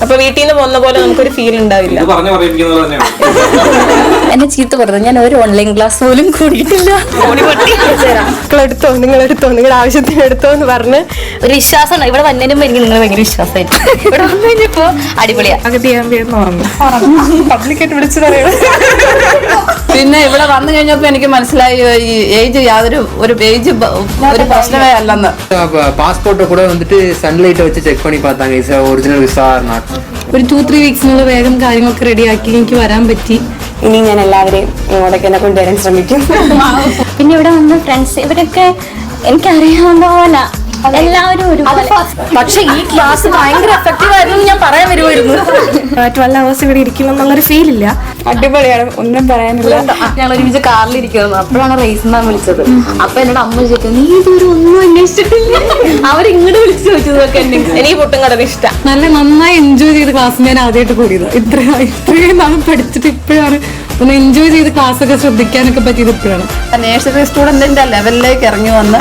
അപ്പൊ വീട്ടിൽ നിന്ന് പോകുന്ന പോലെ നമുക്കൊരു ഫീൽ ഉണ്ടാവില്ല. എന്നെ ചീത്ത പറഞ്ഞു, ഞാൻ ഒരു ഓൺലൈൻ ക്ലാസ് പോലും കൂടിയിട്ടില്ല. എടുത്തോ, നിങ്ങളുടെ ആവശ്യത്തിന് എടുത്തോ എന്ന് പറഞ്ഞ് ഒരു വിശ്വാസം ഇവിടെ വന്നതിനും എനിക്ക് നിങ്ങൾ ഭയങ്കര വിശ്വാസമായിട്ട് ഇവിടെ വന്നു കഴിഞ്ഞപ്പോ അടിപൊളിയാ. പബ്ലിക്കായിട്ട് വിളിച്ചു പറയണം. പിന്നെ ഇവിടെ വന്നു കഴിഞ്ഞപ്പോ എനിക്ക് മനസ്സിലായി ഈ ഏജ് യാതൊരു ഒരു പ്രശ്നമേ അല്ലെന്ന്. பாஸ்போர்ட்டை கூட வந்துட்டு சன்லைட்டை வச்சு செக் பண்ணி பார்த்தாங்க, is original visa or not. ഒരു 2-3 വീക്സിനുള്ള വേഗം കാര്യങ്ങളൊക്കെ റെഡിയാക്കി എനിക്ക് വരാൻ പറ്റി. ഇനി ഞാൻ എല്ലാവരെയും ഇങ്ങോട്ടൊക്കെ എന്നെ കൊണ്ടുവരാൻ ശ്രമിക്കും. പിന്നെ ഇവിടെ വന്ന ഫ്രണ്ട്സ് ഇവരൊക്കെ എനിക്കറിയാവുന്ന പോലെ എല്ലാവരും ഒരുപോലെ. പക്ഷെ ഈ ക്ലാസ് ഭയങ്കര എഫക്റ്റീവ് ആയിരുന്നു ഞാൻ പറയാൻ വരുമായിരുന്നു. 12 hours ഇവിടെ ഇരിക്കണം എന്നുള്ളൊരു ഫീൽ ഇല്ല. അടിപൊളിയാണ്, ഒന്നും പറയാനില്ല. ഞങ്ങൾ ഒരുമിച്ച് കാറിലിരിക്കുന്നു, അപ്പോഴാണ് റേസ് മാം വിളിച്ചത്. അപ്പൊ എന്നോട് അമ്മ ചോദിച്ചു, നീ ഇതുവരെ ഒന്നും അന്വേഷിച്ചിട്ടില്ല? അവരിങ്ങോട്ട് വിളിച്ചു ചോദിച്ചതൊക്കെ എനിക്ക് പുട്ടും കടൽ ഇഷ്ടം. നന്നായി എൻജോയ് ചെയ്ത് ക്ലാസ് ഞാൻ ആദ്യമായിട്ട് കൂടിയത്. ഇത്രയും നാൾ പഠിച്ചിട്ട് ഇപ്പോഴാണ് ഒന്ന് എൻജോയ് ചെയ്ത് ക്ലാസ് ഒക്കെ ശ്രദ്ധിക്കാനൊക്കെ പറ്റിയത് ഇപ്പോഴാണ്. നേഴ്സറി സ്റ്റുഡന്റിന്റെ ലെവലിലേക്ക് ഇറങ്ങി വന്ന്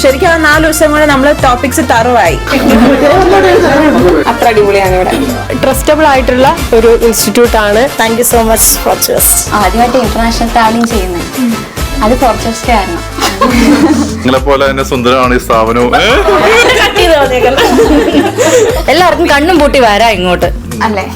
ശരിക്കും ആ 4 ദിവസം കൂടെ നമ്മള് ടോപ്പിക്സ് തറവായി. അത്ര അടിപൊളിയാണ് ഇവിടെ. ട്രസ്റ്റബിൾ ആയിട്ടുള്ള ഒരു ഇൻസ്റ്റിറ്റ്യൂട്ട് ആണ്. താങ്ക് യു സോ മച്ച് ഫോർച്ചേഴ്സ്. ആദ്യമായിട്ട് ഇന്റർനാഷണൽ ട്രാവലിംഗ് ചെയ്യുന്നത് അത് ഫോർച്ചേഴ്സ് കാരണം. നിങ്ങളെ പോലെ തന്നെ സുന്ദരമാണ് ഈ സ്ഥാപനവും. എല്ലാവർക്കും കണ്ണും പൂട്ടി വരാം ഇങ്ങോട്ട് അല്ലേ?